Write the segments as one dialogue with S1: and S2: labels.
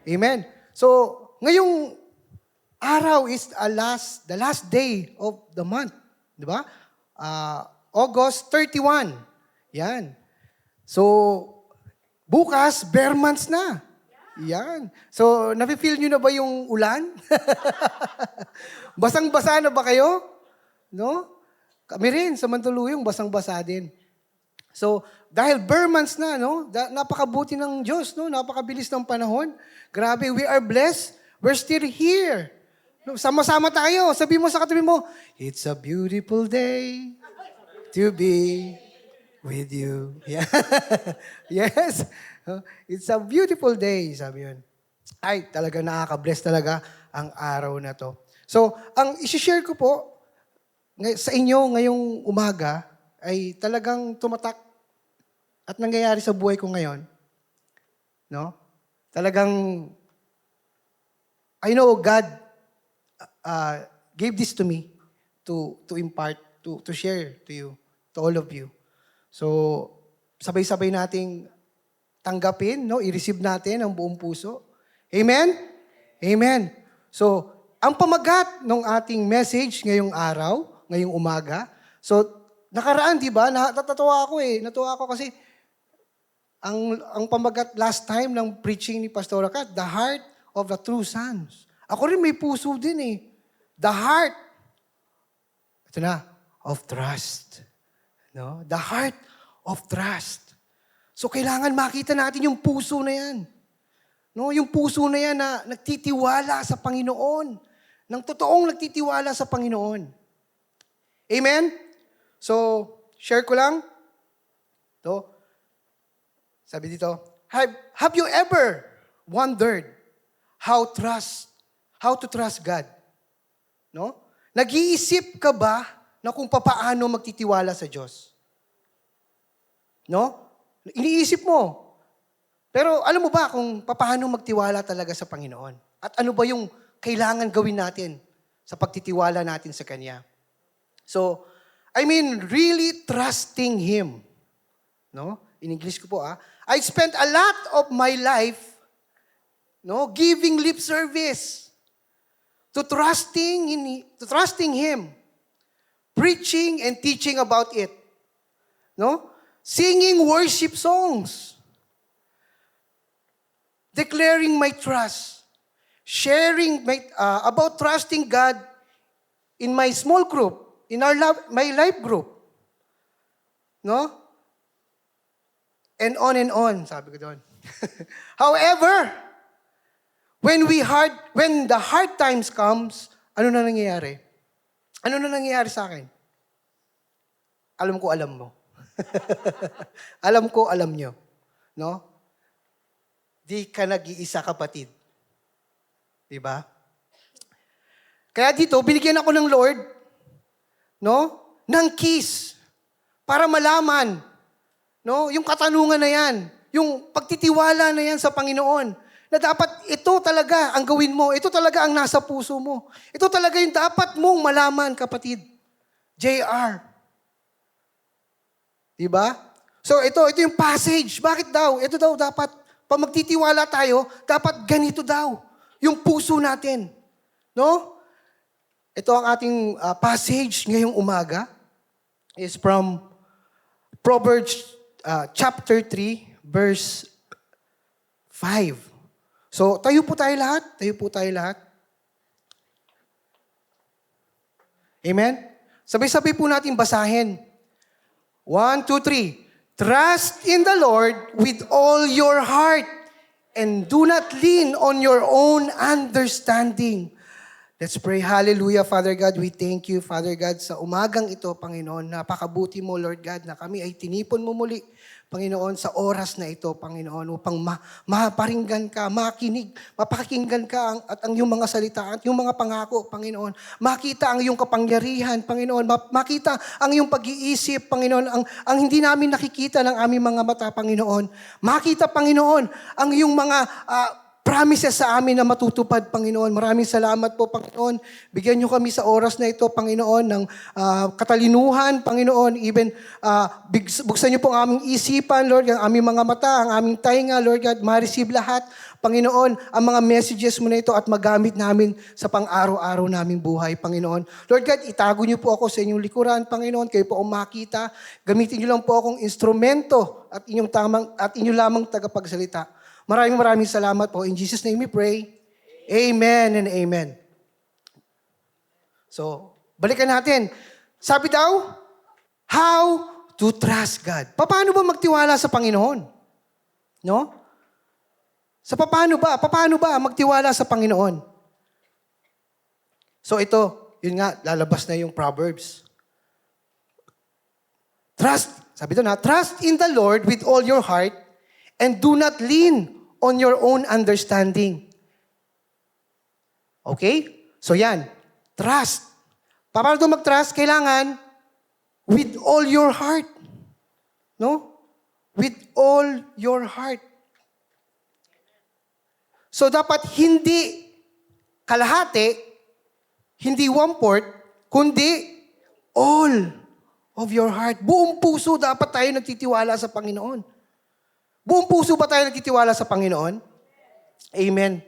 S1: Amen. So, ngayong araw is the last day of the month. Di ba? August 31. Yan. So, bukas, bare months na. Yan. So, nafe-feel nyo na ba yung ulan? Basang-basa na ba kayo? No? Kami rin, sa Mandaluyong, basang-basa din. So, dahil bare months na, no? Napakabuti ng Diyos, no? Napakabilis ng panahon. Grabe, we are blessed. We're still here. No, sama-sama tayo. Sabi mo sa katabi mo, it's a beautiful day to be with you. Yeah. Yes. It's a beautiful day, sabi yun. Ay, talaga nakaka-bless talaga ang araw na to. So, ang isi-share ko po sa inyo ngayong umaga ay talagang tumatak at nangyayari sa buhay ko ngayon. No? Talagang, I know God gave this to me to impart, to share to you, to all of you. So, sabay-sabay nating tanggapin, no? I-receive natin ang buong puso. Amen? Amen. So, ang pamagat ng ating message ngayong araw, ngayong umaga, so, nakaraan, di ba? Natatawa ako eh. Natuwa ako kasi ang pamagat last time ng preaching ni Pastor Kat, the heart of the true sons. Ako rin may puso din eh. The heart, ito na, of trust. No? The heart of trust. So, kailangan makita natin yung puso na yan. No? Yung puso na yan na nagtitiwala sa Panginoon. Nang totoong nagtitiwala sa Panginoon. Amen? So, share ko lang. Ito. Sabi dito, have you ever wondered how to trust God? No? Nag-iisip ka ba na kung papaano magtitiwala sa Diyos? No? Iniisip mo. Pero alam mo ba kung paano magtiwala talaga sa Panginoon? At ano ba yung kailangan gawin natin sa pagtitiwala natin sa Kanya? So, I mean, really trusting Him. No? In English ko po, I spent a lot of my life, no, giving lip service to trusting Him, preaching and teaching about it. No? Singing worship songs, declaring my trust, sharing about trusting God in my small group, in my life group. No? And on, sabi ko doon. However, when the hard times comes, ano na nangyayari? Ano na nangyayari sa akin? Alam ko, alam mo. Alam ko, alam nyo. No? Di ka nag-iisa, kapatid. Diba? Kaya dito, binigyan ako ng Lord, no? Ng keys para malaman, no? Yung katanungan na yan, yung pagtitiwala na yan sa Panginoon, na dapat ito talaga ang gawin mo, ito talaga ang nasa puso mo. Ito talaga yung dapat mong malaman, kapatid. JR. Diba? So ito yung passage. Bakit daw? Ito daw dapat, pag magtitiwala tayo, dapat ganito daw. Yung puso natin. No? Ito ang ating passage ngayong umaga. Is from Proverbs chapter 3, verse 5. So, tayo po tayo lahat. Amen? Sabay-sabay po natin basahin. 1, 2, 3. Trust in the Lord with all your heart and do not lean on your own understanding. Let's pray. Hallelujah, Father God. We thank you, Father God, sa umagang ito, Panginoon. Napakabuti mo, Lord God, na kami ay tinipon mo muli, Panginoon, sa oras na ito, Panginoon, upang maparinggan ka, mapakinggan ka at ang iyong mga salita at iyong mga pangako, Panginoon. Makita ang iyong kapangyarihan, Panginoon. Makita ang iyong pag-iisip, Panginoon, ang hindi namin nakikita ng aming mga mata, Panginoon. Makita, Panginoon, ang iyong mga promises sa amin na matutupad, Panginoon. Maraming salamat po, Panginoon. Bigyan niyo kami sa oras na ito, Panginoon, ng katalinuhan, Panginoon. Even, buksan niyo po ang aming isipan, Lord, ang aming mga mata, ang aming tainga, Lord God, ma-receive lahat, Panginoon, ang mga messages mo na ito at magamit namin sa pang-araw-araw naming buhay, Panginoon. Lord God, itago niyo po ako sa inyong likuran, Panginoon. Kayo po ang makita. Gamitin niyo lang po akong instrumento at inyong lamang tagapagsalita. Maraming salamat po. In Jesus' name we pray. Amen and amen. So, balikan natin. Sabi daw, how to trust God. Paano ba magtiwala sa Panginoon? No? Paano ba magtiwala sa Panginoon? So ito, yun nga, lalabas na yung Proverbs. Sabi doon trust in the Lord with all your heart and do not lean on your own understanding. Okay? So yan, trust. Paano ito mag-trust? Kailangan with all your heart. No? With all your heart. So dapat hindi kalahati, hindi 1/4, kundi all of your heart. Buong puso dapat tayo nagtitiwala sa Panginoon. Buong puso ba tayo nagtitiwala sa Panginoon? Amen.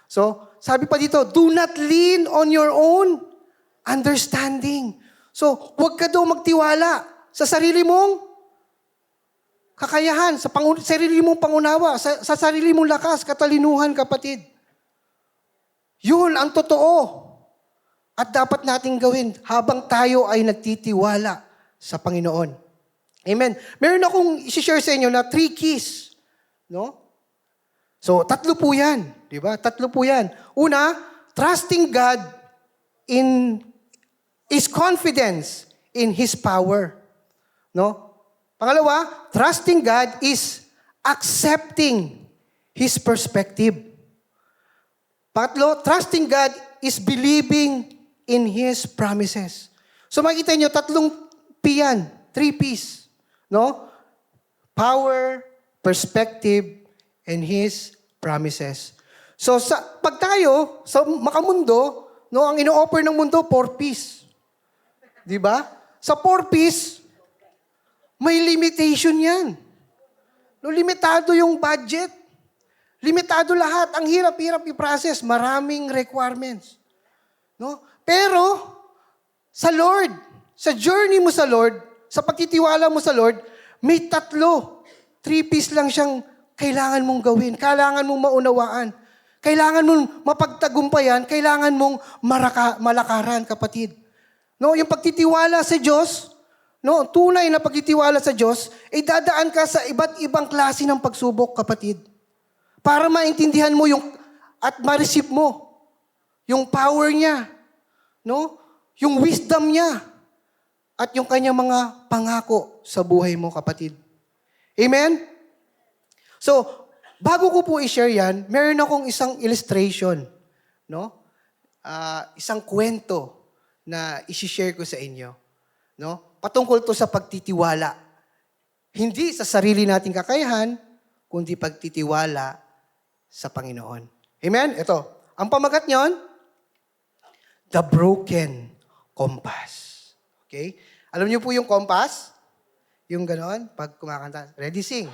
S1: So, sabi pa dito, do not lean on your own understanding. So, huwag ka daw magtiwala sa sarili mong kakayahan, sa sarili mong pangunawa, sa sarili mong lakas, katalinuhan, kapatid. Yun ang totoo. At dapat nating gawin habang tayo ay nagtitiwala sa Panginoon. Amen. Meron akong i-share sa inyo na 3 keys. No? So, 3 po yan. Di ba? 3 po yan. Una, trusting God in His confidence in His power. No? Pangalawa, trusting God is accepting His perspective. Pangatlo, trusting God is believing in His promises. So makikita nyo, 3 P yan. 3 P's. No? Power, perspective, and His promises. So pag tayo, sa makamundo, no, ang ino-offer ng mundo, 4 P's. Di ba? Sa 4 P's, may limitation yan. No, limitado yung budget. Limitado lahat. Ang hirap-hirap i-process. Maraming requirements. No? Pero, sa Lord, sa journey mo sa Lord, sa pagtitiwala mo sa Lord, may 3 P's lang siyang kailangan mong gawin. Kailangan mong maunawaan. Kailangan mong mapagtagumpayan. Kailangan mong malakaran, kapatid. No, yung pagtitiwala sa Diyos, no, tunay na pagtitiwala sa Diyos, ay dadaan ka sa iba't ibang klase ng pagsubok, kapatid. Para maintindihan mo at ma-receive mo yung power niya, no? Yung wisdom niya, at yung kanyang mga pangako sa buhay mo, kapatid. Amen? So, bago ko po i-share yan, meron akong isang illustration, no? Isang kwento na i-share ko sa inyo, no? Patungkol to sa pagtitiwala. Hindi sa sarili nating kakayahan, kundi pagtitiwala sa Panginoon. Amen? Ito, ang pamagat niyon, The Broken Compass. Okay? Alam niyo po yung compass? Yung ganon, pag kumakanta. Ready, sing.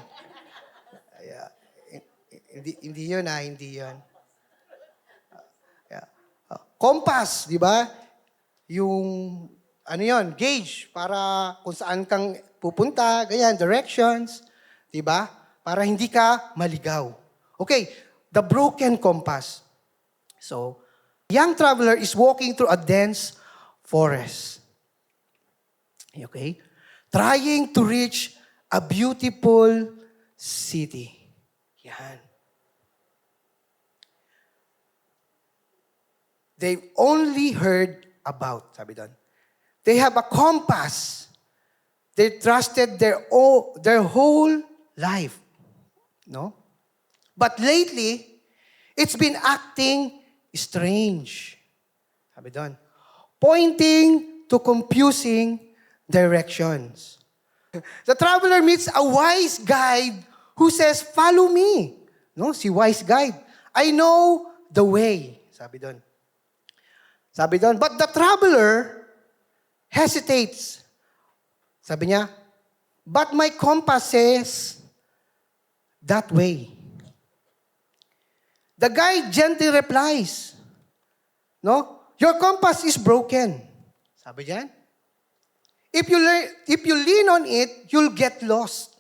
S1: Hindi yun hindi yun. Compass, di ba? Yung, ano yun, gauge, para kung saan kang pupunta, ganyan, directions, di ba? Para hindi ka maligaw. Okay, the broken compass. So, young traveler is walking through a dense forest. Okay? Trying to reach a beautiful city. Yan. They've only heard about, sabi doon. They have a compass. They trusted their whole life. No? But lately, it's been acting strange. Sabi doon. Pointing to confusing directions. The traveler meets a wise guide who says, "Follow me." No, si wise guide. I know the way. Sabi doon. But the traveler hesitates. Sabi niya, but my compass says, that way. The guide gently replies, no? Your compass is broken. Sabi diyan. If you lean on it, you'll get lost.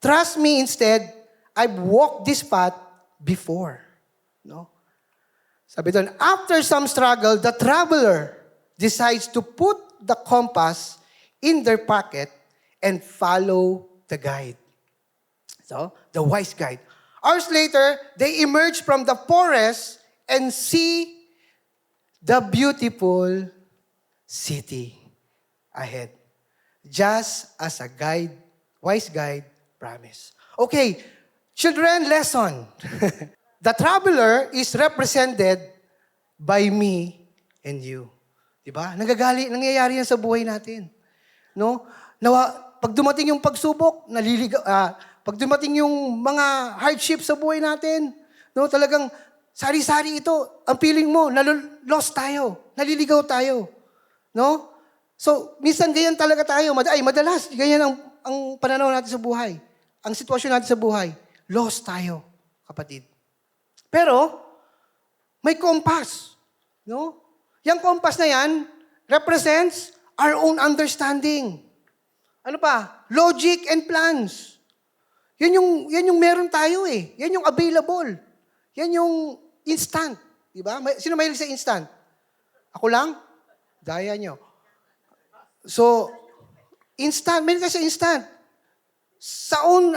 S1: Trust me instead, I've walked this path before. No? Sabi doon, after some struggle, the traveler decides to put the compass in their pocket and follow the guide. So, the wise guide. Hours later, they emerge from the forest and see the beautiful city ahead. Just as a wise guide promised. Okay, children, lesson. The traveler is represented by me and you. Diba? Nangyayari yan sa buhay natin. No? Pag dumating yung pagsubok, pag dumating yung mga hardship sa buhay natin, no, talagang sari-sari ito. Ang feeling mo, lost tayo. Naliligaw tayo. No? So, minsan ganyan talaga tayo. Madalas, ganyan ang pananaw natin sa buhay. Ang sitwasyon natin sa buhay. Lost tayo, kapatid. Pero, may compass. No? Yung compass na yan represents our own understanding. Ano pa? Logic and plans. Yan yung meron tayo eh. Yan yung available. Yan yung instant. Diba? Sino mahilig sa instant? Ako lang? Daya nyo. So, instant. Meron tayo sa instant. Sa own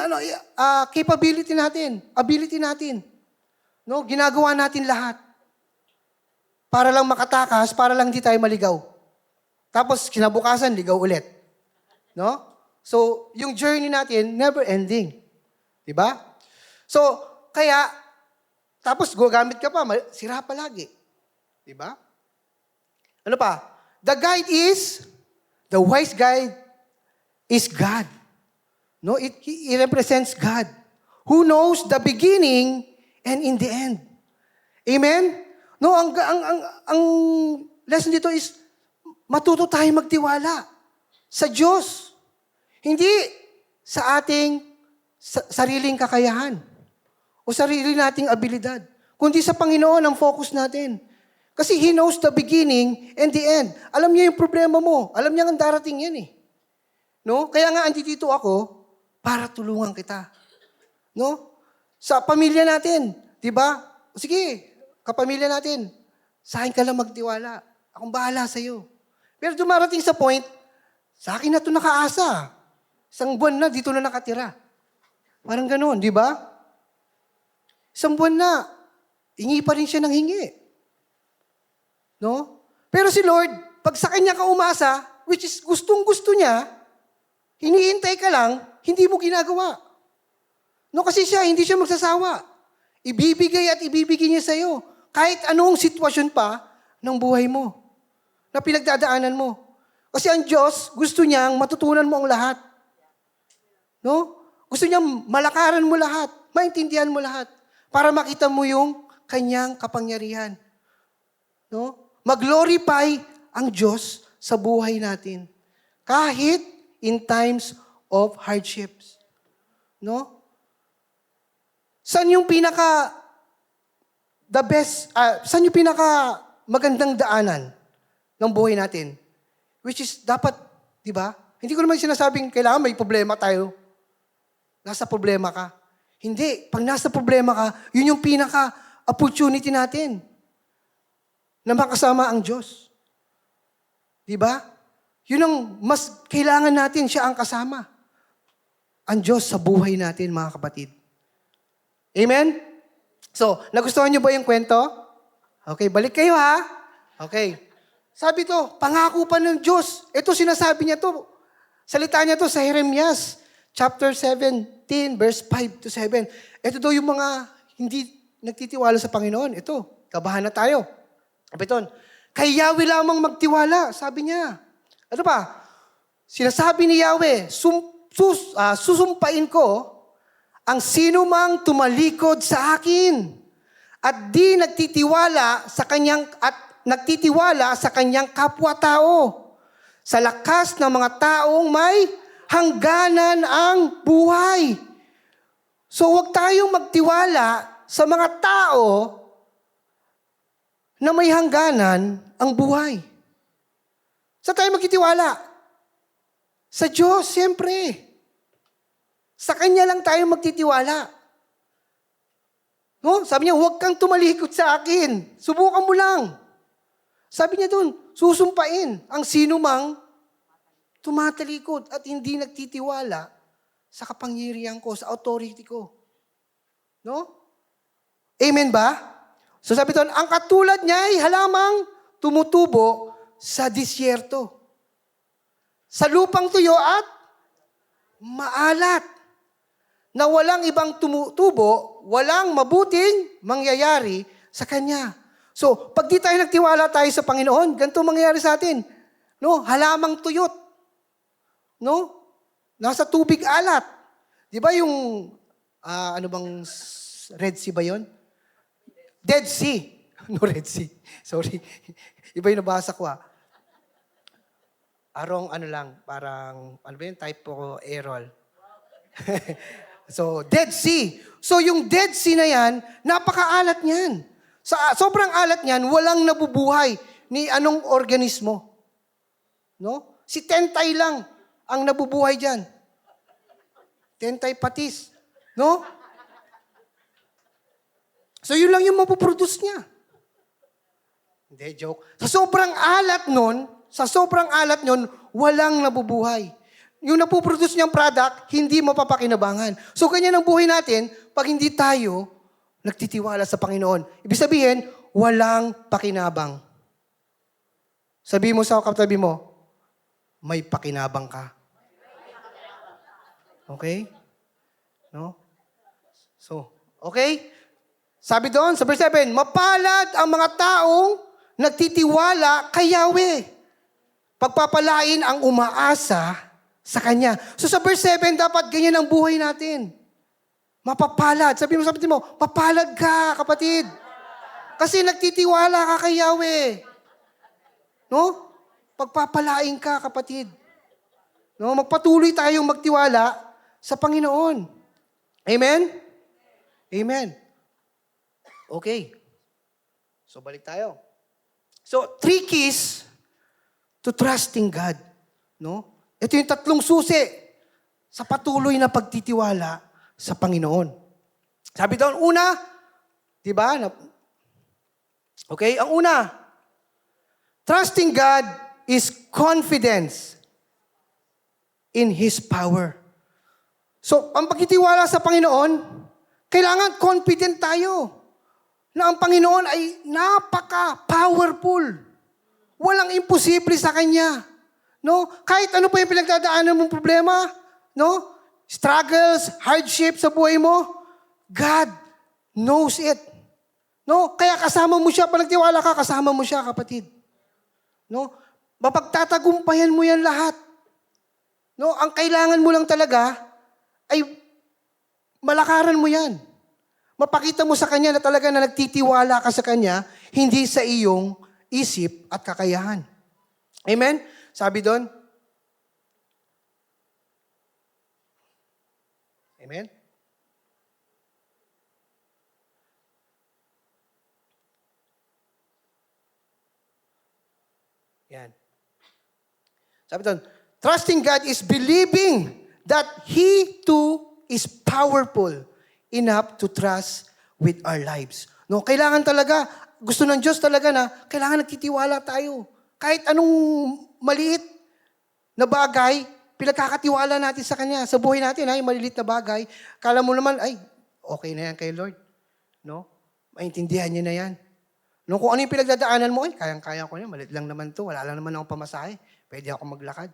S1: capability natin. Ability natin. No? Ginagawa natin lahat. Para lang makatakas, para lang di tayo maligaw. Tapos, kinabukasan, ligaw ulit. No? So, yung journey natin, never ending. Diba? So, kaya, tapos gugamit ka pa, sira pa lagi. Diba? Ano pa? The wise guide is God. No, he represents God who knows the beginning and in the end. Amen? No, ang lesson dito is matuto tayo magtiwala sa Diyos. Hindi sa ating sariling kakayahan o sarili nating abilidad, kundi sa Panginoon ang focus natin. Kasi He knows the beginning and the end. Alam niya yung problema mo. Alam niya ang darating yan eh. No? Kaya nga andito ako para tulungan kita. No? Sa pamilya natin, 'di ba? Sige, kapamilya natin, sa akin ka lang magtiwala. Akong bahala sa iyo. Pero dumarating sa point, sa akin na 'to nakaasa. Isang buwan na dito na nakatira. Parang ganoon, 'di ba? Isang buwan na, hingi pa rin siya ng hingi. No? Pero si Lord, pag sa Kanya ka umasa, which is gustong-gusto niya, hinihintay ka lang, hindi mo ginagawa. No, kasi hindi siya magsasawa. Ibibigay at ibibigay niya sa'yo. Kahit anong sitwasyon pa ng buhay mo, na pinagdadaanan mo. Kasi ang Diyos, gusto niyang matutunan mo ang lahat. No? Gusto niyang malakaran mo lahat, maintindihan mo lahat, para makita mo yung Kanyang kapangyarihan. No? Mag-glorify ang Diyos sa buhay natin. Kahit in times of hardships. No? Saan yung saan yung magandang daanan ng buhay natin? Which is dapat, di ba? Hindi ko naman sinasabing kailangan may problema tayo. Nasa problema ka. Hindi. Pag nasa problema ka, yun yung opportunity natin na makasama ang Diyos. Di ba? Yun ang mas kailangan natin, siya ang kasama. Ang Diyos sa buhay natin, mga kapatid. Amen? So, nagustuhan niyo ba yung kwento? Okay, balik kayo ha. Okay. Sabi to, pangako pa ng Diyos. Ito sinasabi niya to. Salita niya to sa Jeremias, chapter 17, verse 5 to 7. Ito daw yung mga hindi nagtitiwala sa Panginoon. Ito, kabahan na tayo. Kapiton, kay Yahweh lamang magtiwala, sabi niya. Ano pa? Sinasabi ni Yahweh, susumpain ko ang sino mang tumalikod sa akin. at nagtitiwala sa kanyang kapwa-tao. Sa lakas ng mga taong may hangganan ang buhay. So huwag tayong magtiwala sa mga tao na may hangganan ang buhay. Sa tayo magtitiwala? Sa Diyos, siyempre. Sa Kanya lang tayo magtitiwala. No? Sabi niya, huwag kang tumalikod sa akin. Subukan mo lang. Sabi niya doon, susumpain ang sinumang tumatalikod at hindi nagtitiwala sa kapangyarihan ko, sa authority ko. No? Amen ba? So sabi doon, ang katulad niya ay halamang tumutubo sa disyerto. Sa lupang tuyo at maalat. Na walang ibang tumutubo, walang mabuting mangyayari sa Kanya. So, pag di tayo nagtiwala tayo sa Panginoon, ganito mangyayari sa atin. No? Halamang tuyot. No? Nasa tubig alat. Di ba yung, Red Sea ba yun? Dead Sea. No, Red Sea. Sorry. Iba yung nabasa ko Arong parang, type po errol. So, Dead Sea. So, yung Dead Sea na yan, napakaalat niyan. Sobrang alat niyan, walang nabubuhay ni anong organismo. No? Si Tentay lang ang nabubuhay dyan. Tentay patis. No? So, yun lang yung mapuproduce niya. Hindi, joke. Sa sobrang alat nun, walang nabubuhay. Yung napuproduce niyang product, hindi mapapakinabangan. So, ganyan ang buhay natin pag hindi tayo nagtitiwala sa Panginoon. Ibig sabihin, walang pakinabang. Sabi mo sa katabi mo, may pakinabang ka. Okay? No? So, okay? Sabi doon, sa verse 7, mapalad ang mga taong nagtitiwala kay Yahweh. Pagpapalain ang umaasa sa Kanya. So sa verse 7, dapat ganyan ang buhay natin. Mapapalad. Sabi mo, mapalad ka, kapatid. Kasi nagtitiwala ka kay Yahweh. No? Pagpapalain ka, kapatid. No? Magpatuloy tayong magtiwala sa Panginoon. Amen? Amen. Okay. So balik tayo. So, 3 keys to trusting God. No? Ito yung 3 susi sa patuloy na pagtitiwala sa Panginoon. Sabi doon, una, di ba? Okay, ang una, trusting God is confidence in His power. So, ang pagtitiwala sa Panginoon, kailangan confident tayo na ang Panginoon ay napaka-powerful. Walang imposible sa Kanya. No? Kahit ano pa yung pinagdadaanan mong problema, no? Struggles, hardship sa buhay mo, God knows it. No? Kaya kasama mo siya, pag nagtiwala ka, kasama mo siya, kapatid. No? Mapagtatagumpayan mo yan lahat. No? Ang kailangan mo lang talaga ay malakaran mo yan. Mapakita mo sa Kanya na talaga na nagtitiwala ka sa Kanya, hindi sa iyong isip at kakayahan. Amen? Sabi doon? Amen? Yan. Sabi doon, trusting God is believing that He too is powerful enough to trust with our lives. No, kailangan talaga, gusto ng Diyos talaga na kailangan nagtitiwala tayo. Kahit anong maliit na bagay, pinagkakatiwala natin sa Kanya. Sa buhay natin, ay malilit na bagay. Kala mo naman, ay, okay na yan kay Lord. No? Maintindihan niya na yan. No, kung ano yung pinagdadaanan mo, ay, kayang-kaya ko yan. Maliit lang naman to. Wala lang naman akong pamasahe. Pwede ako maglakad.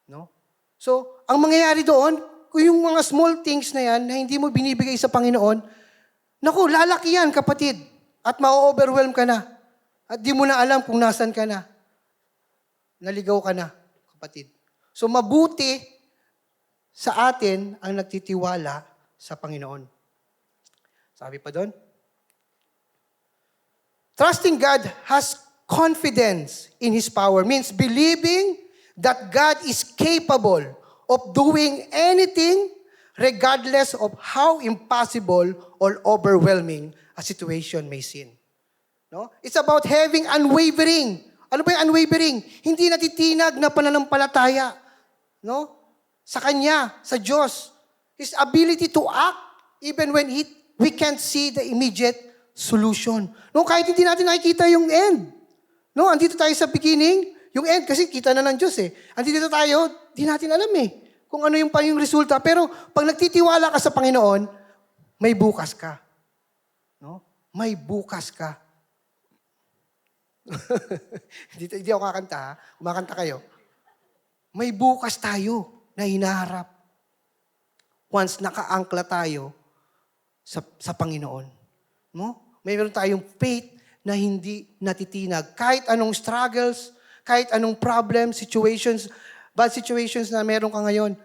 S1: No? So, ang mangyayari doon, kung yung mga small things na yan, na hindi mo binibigay sa Panginoon, naku, lalaki yan, kapatid. At ma-overwhelm ka na. At di mo na alam kung nasan ka na. Naligaw ka na, kapatid. So, mabuti sa atin ang nagtitiwala sa Panginoon. Sabi pa doon, Trusting God has confidence in His power. Means believing that God is capable of doing anything regardless of how impossible or overwhelming a situation may seem. No? It's about having unwavering. Ano ba yung unwavering? Hindi natitinag na pananampalataya. No? Sa Kanya, sa Diyos. His ability to act even when we can't see the immediate solution. No, kahit hindi natin nakikita yung end. No, andito tayo sa beginning, yung end kasi kita na ng Diyos eh. Andito tayo, di natin alam eh kung ano yung resulta. Pero pag nagtitiwala ka sa Panginoon, may bukas ka. No? May bukas ka. Hindi ako kakanta ha. Kumakanta kayo. May bukas tayo na hinaharap. Once nakaangkla tayo sa Panginoon. No? Mayroon tayong faith na hindi natitinag. Kahit anong struggles, kahit anong problem, situations, bad situations na meron ka ngayon,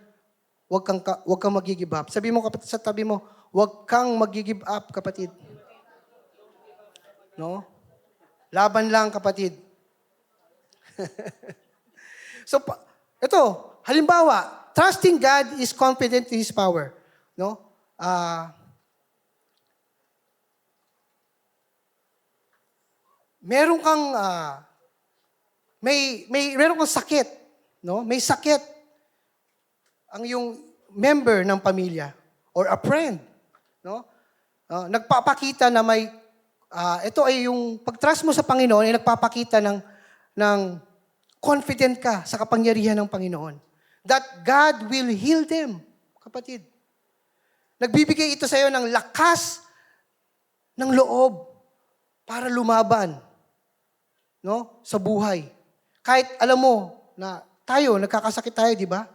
S1: huwag kang mag-give up. Sabi mo kapatid, sa tabi mo, huwag kang mag-give up, kapatid. No? Laban lang, kapatid. So, ito, halimbawa, trusting God is confident in His power. No? Meron kang meron kang sakit, no? May sakit ang yung member ng pamilya or a friend, no? Nagpapakita na may ito ay yung pag-trust mo sa Panginoon ay nagpapakita ng confident ka sa kapangyarihan ng Panginoon. That God will heal them, kapatid. Nagbibigay ito sa iyo ng lakas ng loob para lumaban, no? Sa buhay. Kahit alam mo na tayo, nagkakasakit tayo, di ba?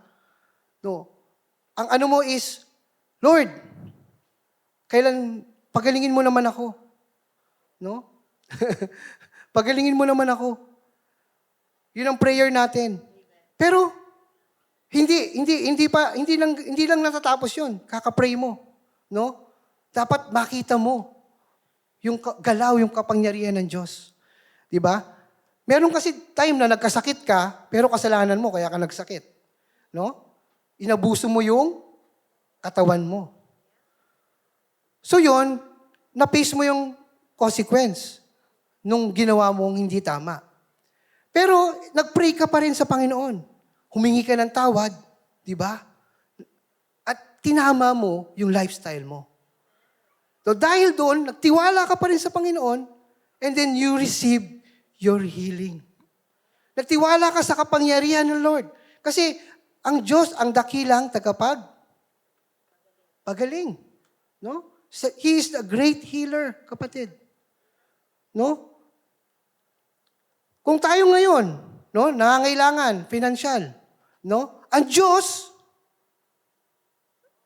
S1: No. Ang ano mo is, Lord, pagalingin mo naman ako. No? Pagalingin mo naman ako. Yun ang prayer natin. Pero, hindi lang natatapos yun. Kaka-pray mo. No? Dapat makita mo yung galaw, yung kapangyarihan ng Diyos. Di ba? Meron kasi time na nagkasakit ka, pero kasalanan mo, kaya ka nagsakit. No? Inabuso mo yung katawan mo. So yun, na-face mo yung consequence nung ginawa mong hindi tama. Pero nag-pray ka pa rin sa Panginoon. Humingi ka ng tawad, di ba? At tinama mo yung lifestyle mo. So dahil doon, nagtiwala ka pa rin sa Panginoon, and then you receive your healing. Nagtiwala ka sa kapangyarihan ng Lord. Kasi ang Diyos, ang dakilang pagaling. No? He is a great healer, kapatid. No? Kung tayo ngayon, no, nangangailangan, financial, no? Ang Diyos,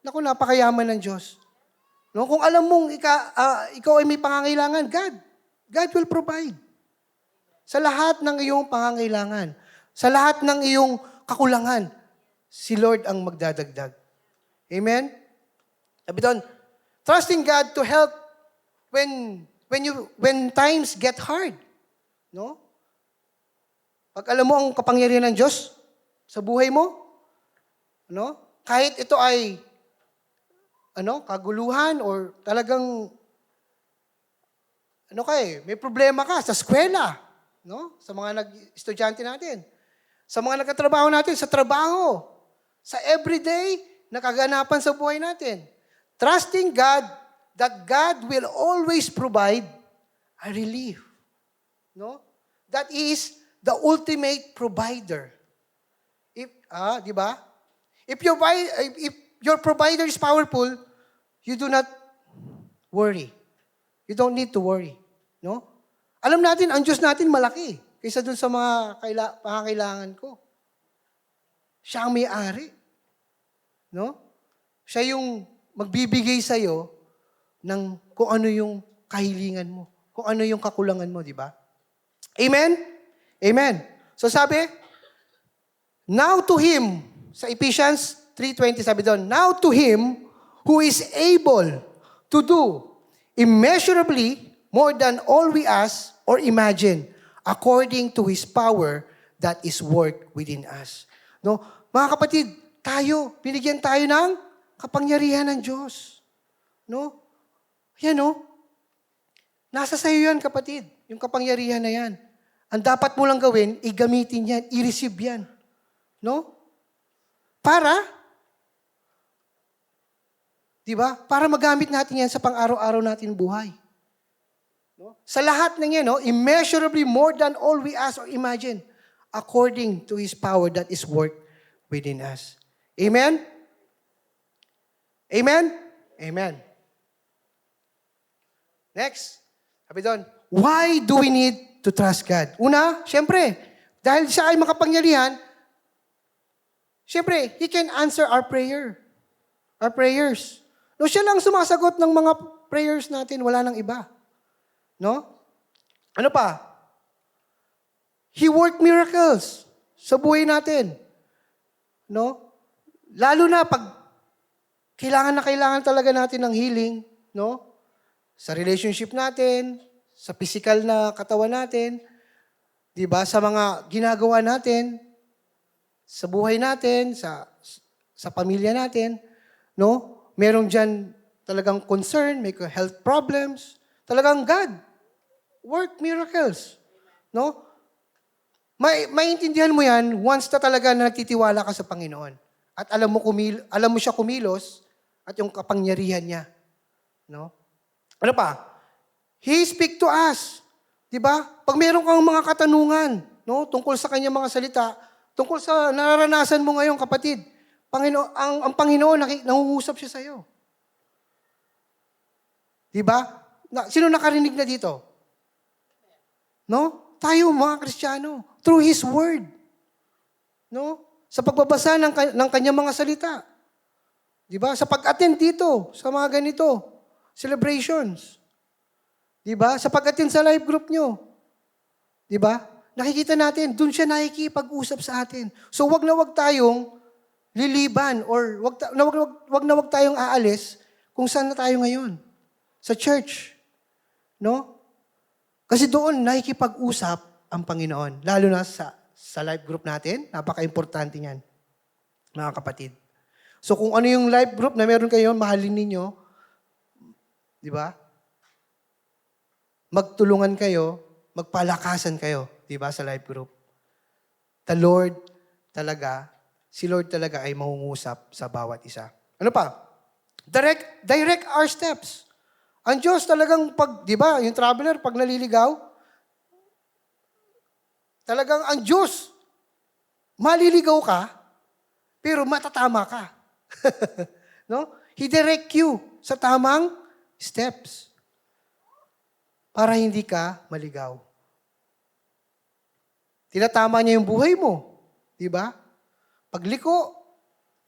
S1: naku, napakayaman ng Diyos. No? Kung alam mong ikaw ay may pangangailangan, God will provide. Sa lahat ng iyong pangangailangan, sa lahat ng iyong kakulangan, si Lord ang magdadagdag. Amen? Sabi doon, trusting God to help when times get hard. No? Pag alam mo ang kapangyarihan ng Diyos sa buhay mo, no? Kahit ito ay kaguluhan or talagang may problema ka sa eskwela, no? Sa mga estudyante natin. Sa mga nagtatrabaho natin, sa trabaho. Sa everyday na kaganapan sa buhay natin. Trusting God that God will always provide a relief. No? That is the ultimate provider. Di ba? If your provider is powerful, you do not worry. You don't need to worry. No? Alam natin, ang Diyos natin malaki kaysa dun sa mga pangangailangan ko. Siya ang may-ari. No? Siya yung magbibigay sa'yo ng kung ano yung kahilingan mo, kung ano yung kakulangan mo, di ba? Amen? Amen. So sabi, now to Him, sa Ephesians 3:20 sabi doon, now to Him who is able to do immeasurably more than all we ask or imagine, according to His power that is work within us. No? Mga kapatid, binigyan tayo ng kapangyarihan ng Diyos. No? Yan, no? Nasa sa'yo yan, kapatid. Yung kapangyarihan na yan. Ang dapat mo lang gawin, igamitin yan, i-receive yan. No? Para magamit natin yan sa pang-araw-araw natin buhay. No? Sa lahat ng yan, no? Immeasurably more than all we ask or imagine, according to His power that is work within us. Amen? Amen? Amen. Next. Sabi doon, why do we need to trust God? Una, syempre, dahil siya ay makapangyarihan, syempre, He can answer our prayers. No, siya lang sumasagot ng mga prayers natin, wala nang iba. No? Ano pa? He worked miracles sa buhay natin. No? Lalo na pag kailangan talaga natin ng healing, no? Sa relationship natin, sa physical na katawan natin, 'di ba? Sa mga ginagawa natin, sa buhay natin, sa pamilya natin, no? Merong diyan talagang concern, may health problems, talagang God work miracles, no? Maintindihan mo 'yan once na talaga na nagtitiwala ka sa Panginoon. At alam mo siya kumilos at yung kapangyarihan niya, no? Ano pa? He speak to us. 'Di ba? Pag meron kang mga katanungan, no, tungkol sa kanyang mga salita, tungkol sa nararanasan mo ngayon, kapatid, ang Panginoon nangungusap siya sa iyo. 'Di ba? Sino nakarinig na dito? No? Tayo mga Kristiyano, through His word. No? Sa pagbabasa ng kanyang mga salita. 'Di ba? Sa pag-attend dito sa mga ganito, celebrations. 'Di ba? Sa pag-attend sa live group nyo. 'Di ba? Nakikita natin, doon siya nakikipag-usap sa atin. So wag na wag tayong liliban or wag tayong aalis kung saan na tayo ngayon. Sa church. No? Kasi doon nakikipag-usap ang Panginoon. Lalo na sa live group natin, napaka-importante niyan, mga kapatid. So kung ano yung live group na meron kayo, mahalin ninyo, 'di ba? Magtulungan kayo, magpalakasan kayo, 'di ba, sa live group. Si Lord talaga ay mangungusap sa bawat isa. Ano pa? Direct our steps. Ang Diyos talagang 'di ba, yung traveler pag naliligaw, talagang ang Diyos maliligaw ka, pero matatama ka. No? He direct you sa tamang steps para hindi ka maligaw. Tinatama niya yung buhay mo. Di ba? Pagliko,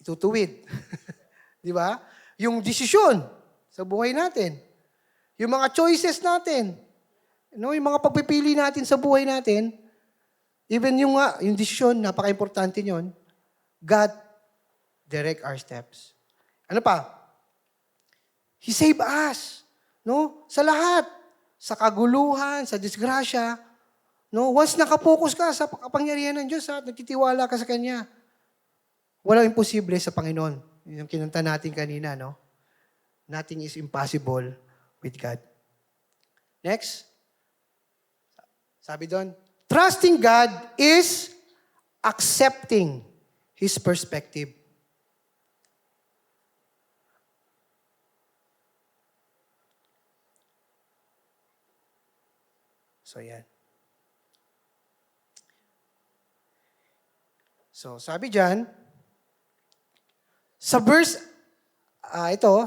S1: itutuwid. Di ba? Yung desisyon sa buhay natin. Yung mga choices natin. No? Yung mga pagpipili natin sa buhay natin, even yung desisyon, napaka-importante yun. God direct our steps. Ano pa? He save us. No? Sa lahat. Sa kaguluhan, sa disgrasya. No? Once nakapokus ka sa kapangyarihan ng Diyos at nagtitiwala ka sa Kanya, walang imposible sa Panginoon. Yung kinanta natin kanina, no? Nothing is impossible with God. Next. Sabi doon, trusting God is accepting His perspective. So, yan. So, sabi dyan, sa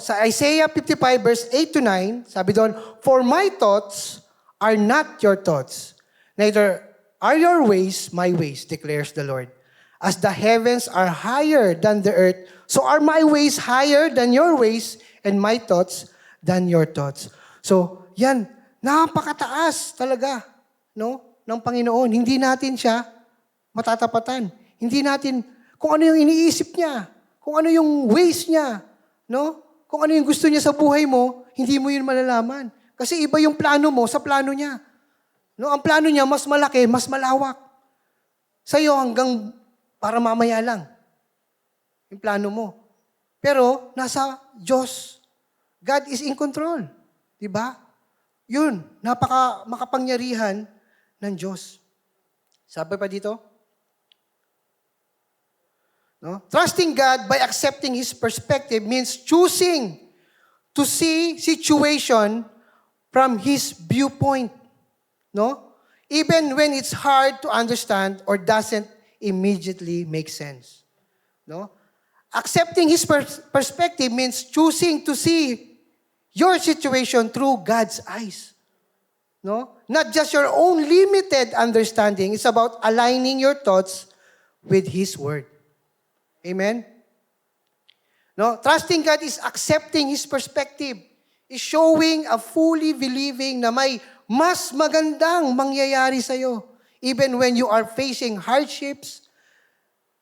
S1: sa Isaiah 55 verse 8 to 9, sabi doon, for my thoughts are not your thoughts, neither are your ways my ways, declares the Lord. As the heavens are higher than the earth, so are my ways higher than your ways, and my thoughts than your thoughts. So, yan, napakataas talaga, no, ng Panginoon. Hindi natin siya matatapatan. Hindi natin, kung ano yung iniisip niya, kung ano yung ways niya, no? Kung ano yung gusto niya sa buhay mo, hindi mo yun malalaman. Kasi iba yung plano mo sa plano niya. No, ang plano niya mas malaki, mas malawak. Sa'yo hanggang para mamaya lang. Yung plano mo. Pero nasa Diyos. God is in control. Diba? Yun, makapangyarihan ng Diyos. Sabi pa dito, no? Trusting God by accepting His perspective means choosing to see situation from His viewpoint. No? Even when it's hard to understand or doesn't immediately make sense. No? Accepting His perspective means choosing to see your situation through God's eyes. No? Not just your own limited understanding. It's about aligning your thoughts with His Word. Amen? No? Trusting God is accepting His perspective. Is showing a fully believing na may mas magandang mangyayari sa'yo. Even when you are facing hardships,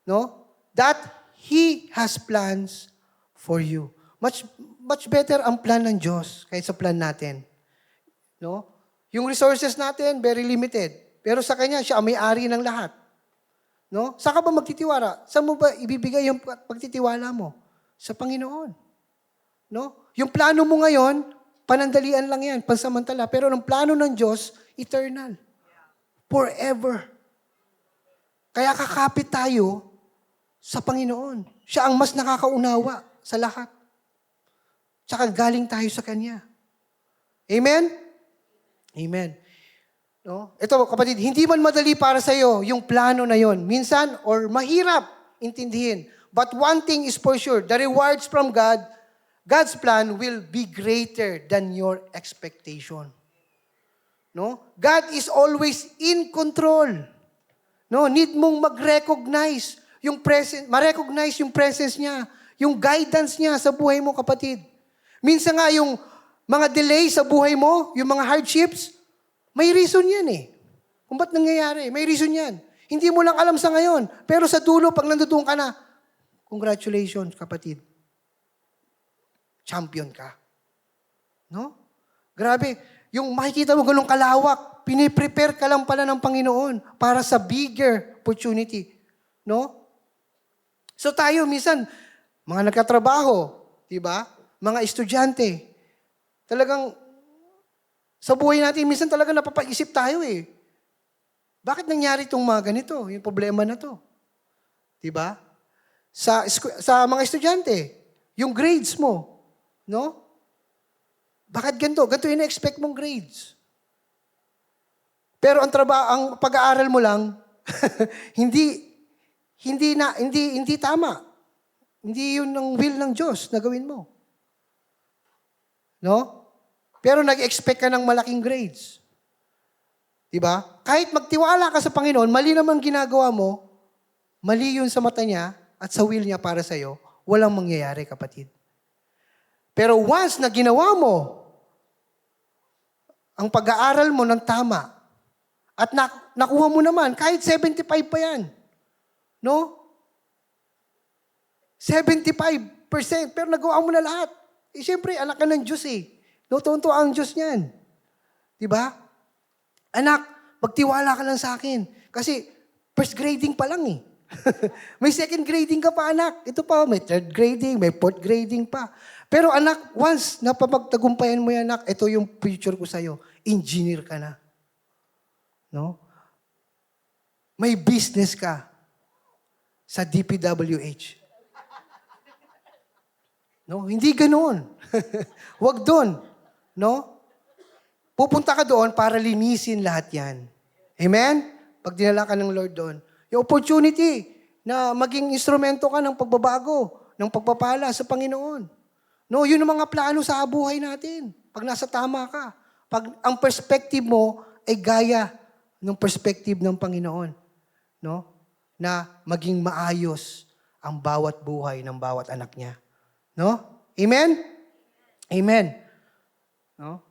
S1: no? That He has plans for you. Much better ang plan ng Diyos kaysa sa plan natin. No? Yung resources natin, very limited. Pero sa Kanya, siya ang may-ari ng lahat. No? Saan ka ba magtitiwala? Saan mo ba ibibigay yung pagtitiwala mo? Sa Panginoon. No? Yung plano mo ngayon, panandalian lang yan, pansamantala. Pero ang plano ng Diyos, eternal. Forever. Kaya kakapit tayo sa Panginoon. Siya ang mas nakakaunawa sa lahat. Tsaka galing tayo sa Kanya. Amen? Amen. No? Ito, kapatid, hindi man madali para sa iyo yung plano na yon. Minsan, or mahirap intindihin. But one thing is for sure, the rewards from God, God's plan will be greater than your expectation. No? God is always in control. No, need mong mag-recognize yung ma-recognize yung presence niya, yung guidance niya sa buhay mo, kapatid. Minsan nga yung mga delay sa buhay mo, yung mga hardships, may reason yan eh. Kung ba't nangyayari, may reason yan. Hindi mo lang alam sa ngayon, pero sa dulo, pag nandoon ka na, congratulations, kapatid. Champion ka. No? Grabe. Yung makikita mo ganun kalawak, piniprepare ka lang pala ng Panginoon para sa bigger opportunity. No? So tayo, minsan, mga nagkatrabaho, di ba? Mga estudyante, talagang, sa buhay natin, minsan talaga napapag-isip tayo eh. Bakit nangyari itong mga ganito, yung problema na to? Di ba? Sa mga estudyante, yung grades mo, no? Bakit ganito? Ganito yung na-expect mong grades. Pero ang pag-aaral mo lang, hindi tama. Hindi yun ang will ng Diyos na gawin mo. No? Pero nag-expect ka ng malaking grades. Diba? Kahit magtiwala ka sa Panginoon, mali naman ginagawa mo, mali yun sa mata niya at sa will niya para sa'yo, walang mangyayari, kapatid. Pero once na ginawa mo ang pag-aaral mo ng tama at nakuha mo naman, kahit 75 pa yan, no? 75%, pero nagawa mo na lahat. Eh, siyempre, anak ka ng Diyos eh. Tutunto ang Diyos niyan. Diba? Anak, magtiwala ka lang sa akin. Kasi, first grading pa lang eh. May second grading ka pa, anak. Ito pa, may third grading, may fourth grading pa. Pero anak, once napapagtagumpayan mo yan, anak, ito yung future ko sa'yo. Engineer ka na. No? May business ka sa DPWH. No? Hindi ganoon. Huwag doon. No? Pupunta ka doon para linisin lahat yan. Amen? Pag dinala ka ng Lord doon. Yung opportunity na maging instrumento ka ng pagbabago, ng pagpapala sa Panginoon. No, yun ang mga plano sa buhay natin. Pag nasa tama ka. Pag ang perspective mo ay gaya ng perspective ng Panginoon. No? Na maging maayos ang bawat buhay ng bawat anak niya. No? Amen? Amen. No?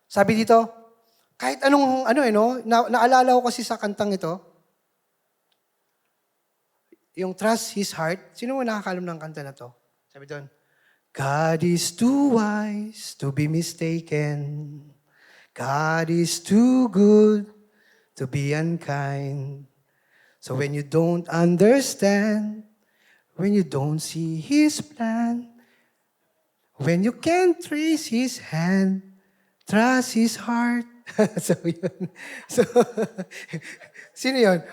S1: Sabi dito, kahit anong, naalala ko kasi sa kantang ito, yung trust his heart. Sino mo nakakalam ng kanta na to? Sabi doon, God is too wise to be mistaken. God is too good to be unkind. So when you don't understand, when you don't see His plan, when you can't trace His hand, trust His heart. So yun. So, sino yun?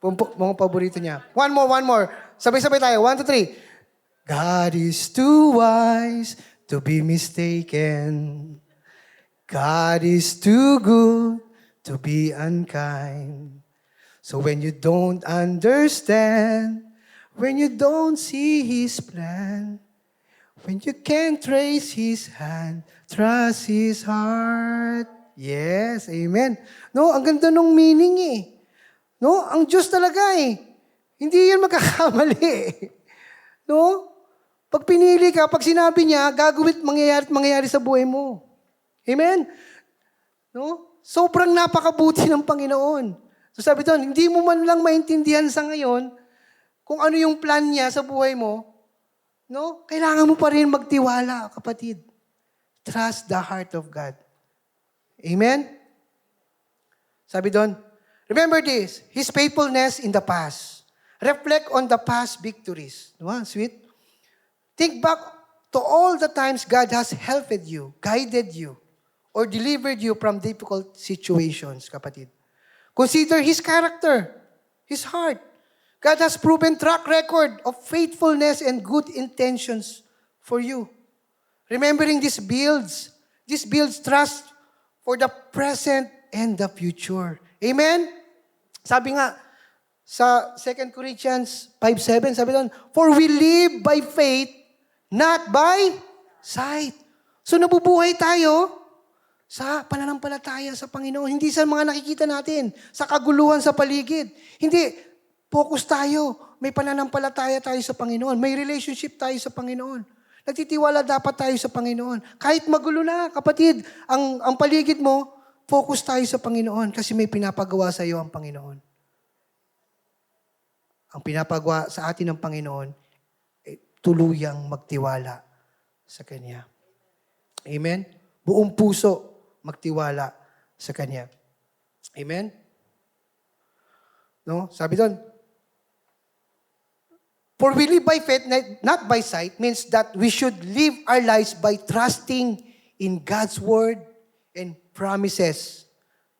S1: Mga paborito niya. One more. Sabay-sabay tayo. 1, 2, 3. God is too wise to be mistaken. God is too good to be unkind. So when you don't understand, when you don't see His plan, when you can't trace His hand, trust His heart. Yes, amen. No, ang ganda nung meaning eh. No, ang Diyos talaga eh. Hindi yan magkakamali eh. No? Pag pinili ka, pag sinabi niya, gagawin at mangyayari sa buhay mo. Amen? No? Sobrang napakabuti ng Panginoon. So sabi doon, hindi mo man lang maintindihan sa ngayon kung ano yung plan niya sa buhay mo, no? Kailangan mo pa rin magtiwala, kapatid. Trust the heart of God. Amen? Sabi doon, remember this, His faithfulness in the past. Reflect on the past victories. Diba? Sweet. Think back to all the times God has helped you, guided you, or delivered you from difficult situations, kapatid. Consider His character, His heart. God has proven track record of faithfulness and good intentions for you. Remembering this builds trust for the present and the future. Amen? Sabi nga, sa 2 Corinthians 5:7, sabi doon, for we live by faith, not by sight. So nabubuhay tayo sa pananampalataya sa Panginoon. Hindi sa mga nakikita natin, sa kaguluhan sa paligid. Hindi, focus tayo. May pananampalataya tayo sa Panginoon. May relationship tayo sa Panginoon. Nagtitiwala dapat tayo sa Panginoon. Kahit magulo na, kapatid, ang paligid mo, focus tayo sa Panginoon kasi may pinapagawa sa iyo ang Panginoon. Ang pinapagawa sa atin ng Panginoon, tuluyang magtiwala sa Kanya. Amen? Buong puso magtiwala sa Kanya. Amen? No? Sabi doon, for we live by faith, not by sight, means that we should live our lives by trusting in God's word and promises.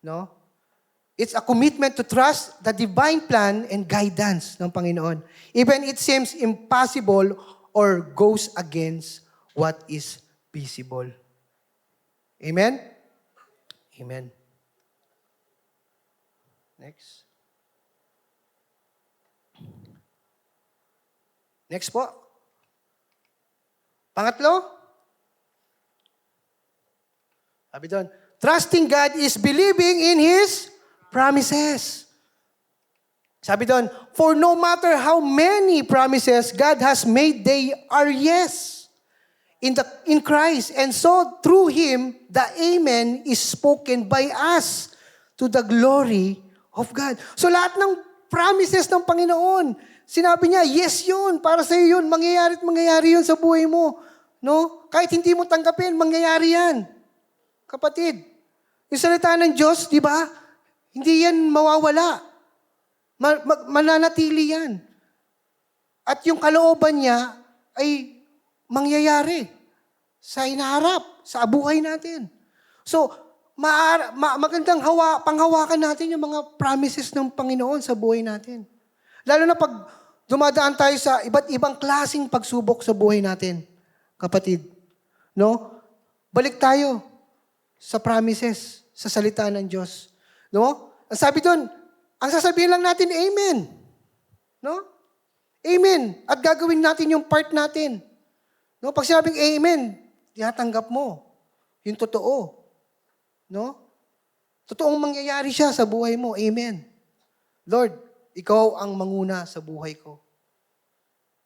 S1: No? It's a commitment to trust the divine plan and guidance ng Panginoon. Even it seems impossible or goes against what is visible. Amen? Amen. Next. Next po. Pangatlo. Sabi doon, trusting God is believing in His promises. Sabi doon, for no matter how many promises God has made, they are yes in Christ. And so through Him, the Amen is spoken by us to the glory of God. So lahat ng promises ng Panginoon, sinabi niya, yes yun, para sa iyo yun, mangyayari yun sa buhay mo. No? Kahit hindi mo tanggapin, mangyayari yan. Kapatid, yung salita ng Diyos, di ba? Hindi yan mawawala. Mananatili yan. At yung kalooban niya ay mangyayari sa inaharap, sa buhay natin. So, magandang panghawakan natin yung mga promises ng Panginoon sa buhay natin. Lalo na pag dumadaan tayo sa iba't ibang klaseng pagsubok sa buhay natin, kapatid. No? Balik tayo sa promises, sa salita ng Diyos. No? Ang sabi doon, ang sasabihin lang natin, Amen. No? Amen. At gagawin natin yung part natin. No? Pag sinabing Amen, tinatanggap mo. Yung totoo. No? Totoong mangyayari siya sa buhay mo. Amen. Lord, Ikaw ang manguna sa buhay ko.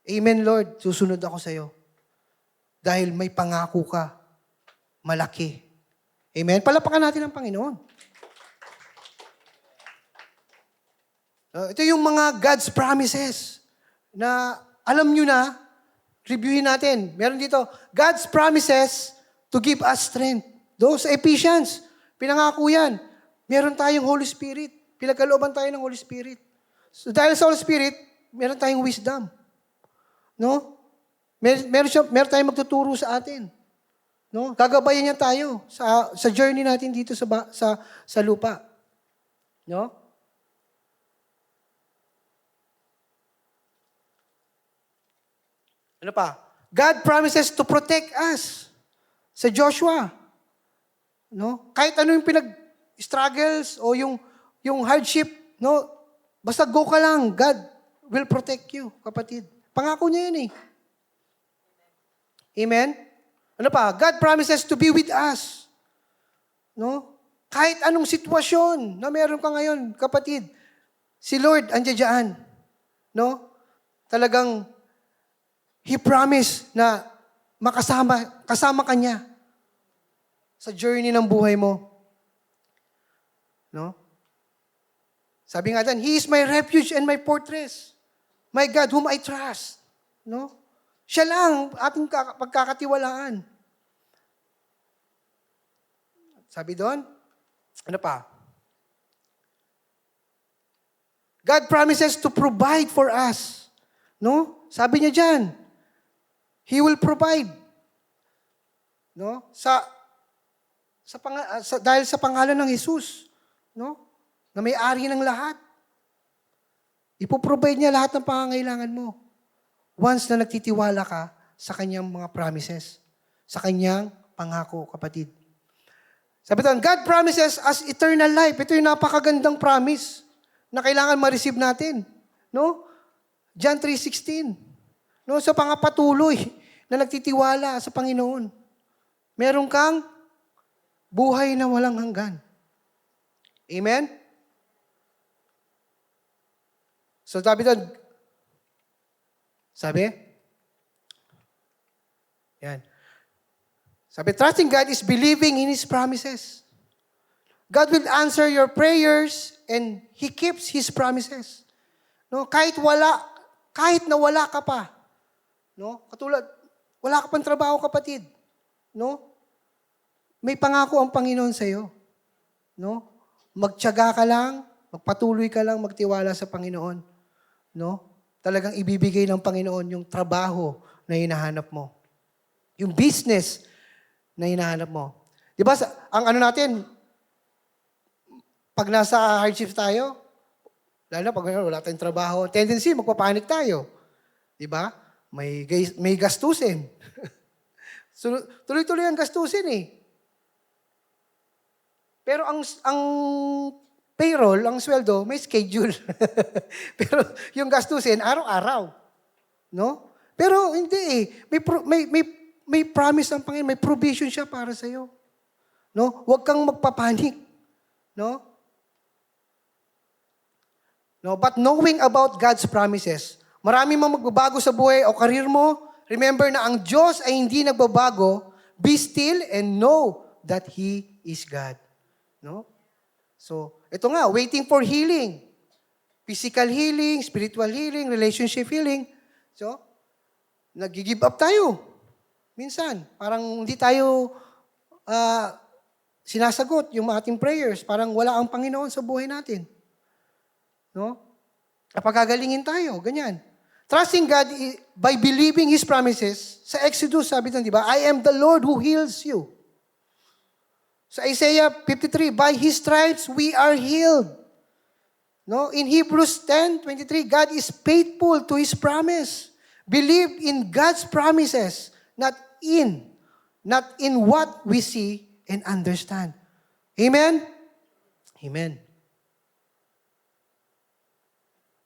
S1: Amen, Lord. Susunod ako sa iyo. Dahil may pangako ka. Malaki. Amen. Palapakan natin ang Panginoon. Ito yung mga God's promises na alam nyo na, reviewin natin. Meron dito, God's promises to give us strength. Those Ephesians, pinangako yan. Meron tayong Holy Spirit. Pinagkalooban tayo ng Holy Spirit. So dahil sa Holy Spirit, meron tayong wisdom. No? Meron tayong magtuturo sa atin. No? Gagabayan niya tayo sa journey natin dito sa lupa. No? Ano pa? God promises to protect us. Sa Joshua. No? Kahit ano yung struggles o yung hardship, no? Basta go ka lang, God will protect you, kapatid. Pangako niya yun eh. Amen? Ano pa? God promises to be with us. No? Kahit anong sitwasyon na meron ka ngayon, kapatid, si Lord andiyan dyan. No? Talagang He promised na kasama ka niya sa journey ng buhay mo. No? Sabi nga dyan, He is my refuge and my fortress. My God, whom I trust. No? Siya lang ating pagkakatiwalaan. Sabi doon, ano pa? God promises to provide for us. No? Sabi niya dyan, He will provide. No? Dahil sa pangalan ng Jesus, no? Na may-ari ng lahat. Ipoprovide niya lahat ng pangangailangan mo. Once na nagtitiwala ka sa kanyang mga promises, sa kanyang pangako, kapatid. Sabi doon, God promises us eternal life. Ito yung napakagandang promise na kailangan ma-receive natin. No? John 3:16. No, sa pangapatuloy na nagtitiwala sa Panginoon. Meron kang buhay na walang hanggan. Amen? So sabi doon, yan. Sabi, trusting God is believing in His promises. God will answer your prayers and He keeps His promises. No, kahit na wala ka pa. No? Katulad, wala ka pang trabaho, kapatid. No? May pangako ang Panginoon sa iyo. No? Magtiyaga ka lang, magpatuloy ka lang, magtiwala sa Panginoon. No? Talagang ibibigay ng Panginoon yung trabaho na hinahanap mo. Yung business na hinahanap mo. Di ba, ang ano natin, pag nasa hardship tayo, lalo na pag wala tayong trabaho, tendency, magpapanik tayo. Di ba? May gastusin. So, tuloy-tuloy ang gastusin eh. Pero ang payroll, ang sweldo, may schedule. Pero yung gastusin, araw-araw. No? Pero hindi eh. May promise ang Panginoon, may provision siya para sa iyo. No? Huwag kang magpapanik. No? No, but knowing about God's promises, marami mang magbabago sa buhay o karir mo, remember na ang Diyos ay hindi nagbabago. Be still and know that He is God. No? So, ito nga, waiting for healing. Physical healing, spiritual healing, relationship healing. So, nag-give up tayo. Minsan, parang hindi tayo sinasagot yung ating prayers. Parang wala ang Panginoon sa buhay natin. No? Napagagalingin tayo, ganyan. Trusting God by believing His promises. Sa Exodus, sabi doon, di ba? I am the Lord who heals you. Sa Isaiah 53, by His stripes we are healed. No? In Hebrews 10:23, God is faithful to His promise. Believe in God's promises, not in what we see and understand. Amen? Amen.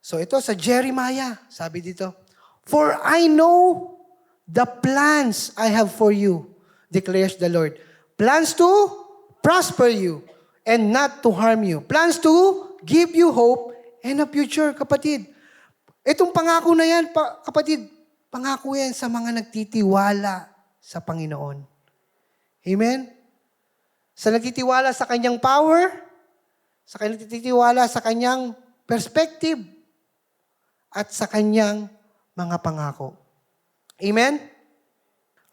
S1: So ito sa Jeremiah, sabi dito, for I know the plans I have for you, declares the Lord. Plans to prosper you and not to harm you. Plans to give you hope and a future, kapatid. Itong pangako na yan, kapatid, pangako yan sa mga nagtitiwala sa Panginoon. Amen? Sa nagtitiwala sa Kanyang power, sa nagtitiwala sa Kanyang perspective, at sa Kanyang mga pangako. Amen?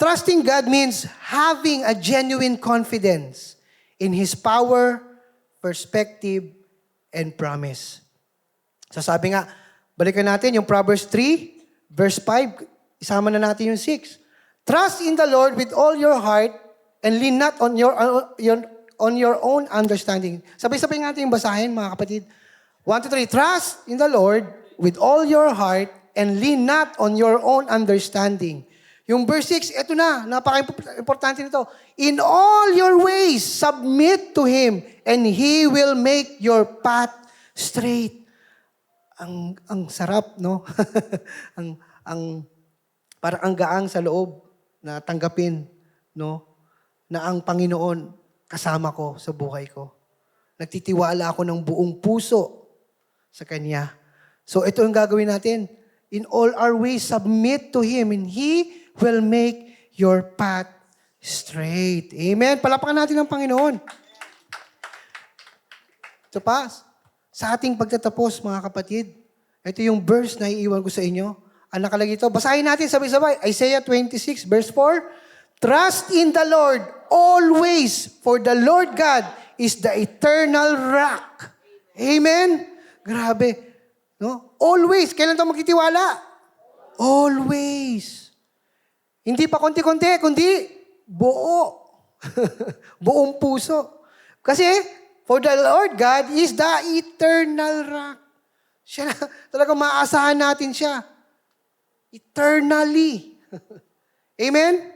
S1: Trusting God means having a genuine confidence in His power, perspective, and promise. So sabi nga, balikan natin yung Proverbs 3, verse 5, isama na natin yung 6. Trust in the Lord with all your heart and lean not on your own understanding. Sabay-sabay natin yung basahin, mga kapatid. 1, 2, 3. Trust in the Lord with all your heart and lean not on your own understanding. Yung verse 6, eto na, napaka-importante nito. In all your ways, submit to Him and He will make your path straight. Ang sarap, no? Parang ang gaang sa loob na tanggapin, no? Na ang Panginoon kasama ko sa buhay ko. Nagtitiwala ako ng buong puso sa Kanya. So ito ang gagawin natin. In all our ways, submit to Him and He will make your path straight. Amen. Palapakan natin ang Panginoon. Ito pa, sa ating pagtatapos, mga kapatid, ito yung verse na iiwan ko sa inyo. Ang nakalagay ito, basahin natin sabay-sabay. Isaiah 26, verse 4. Trust in the Lord always, for the Lord God is the eternal rock. Amen? Grabe. No? Always. Kailan ito magtitiwala? Always. Hindi pa konti-konti, kundi buo. Buong puso. Kasi, for the Lord God is the eternal rock. Siya na, talagang maaasahan natin siya. Eternally. Amen?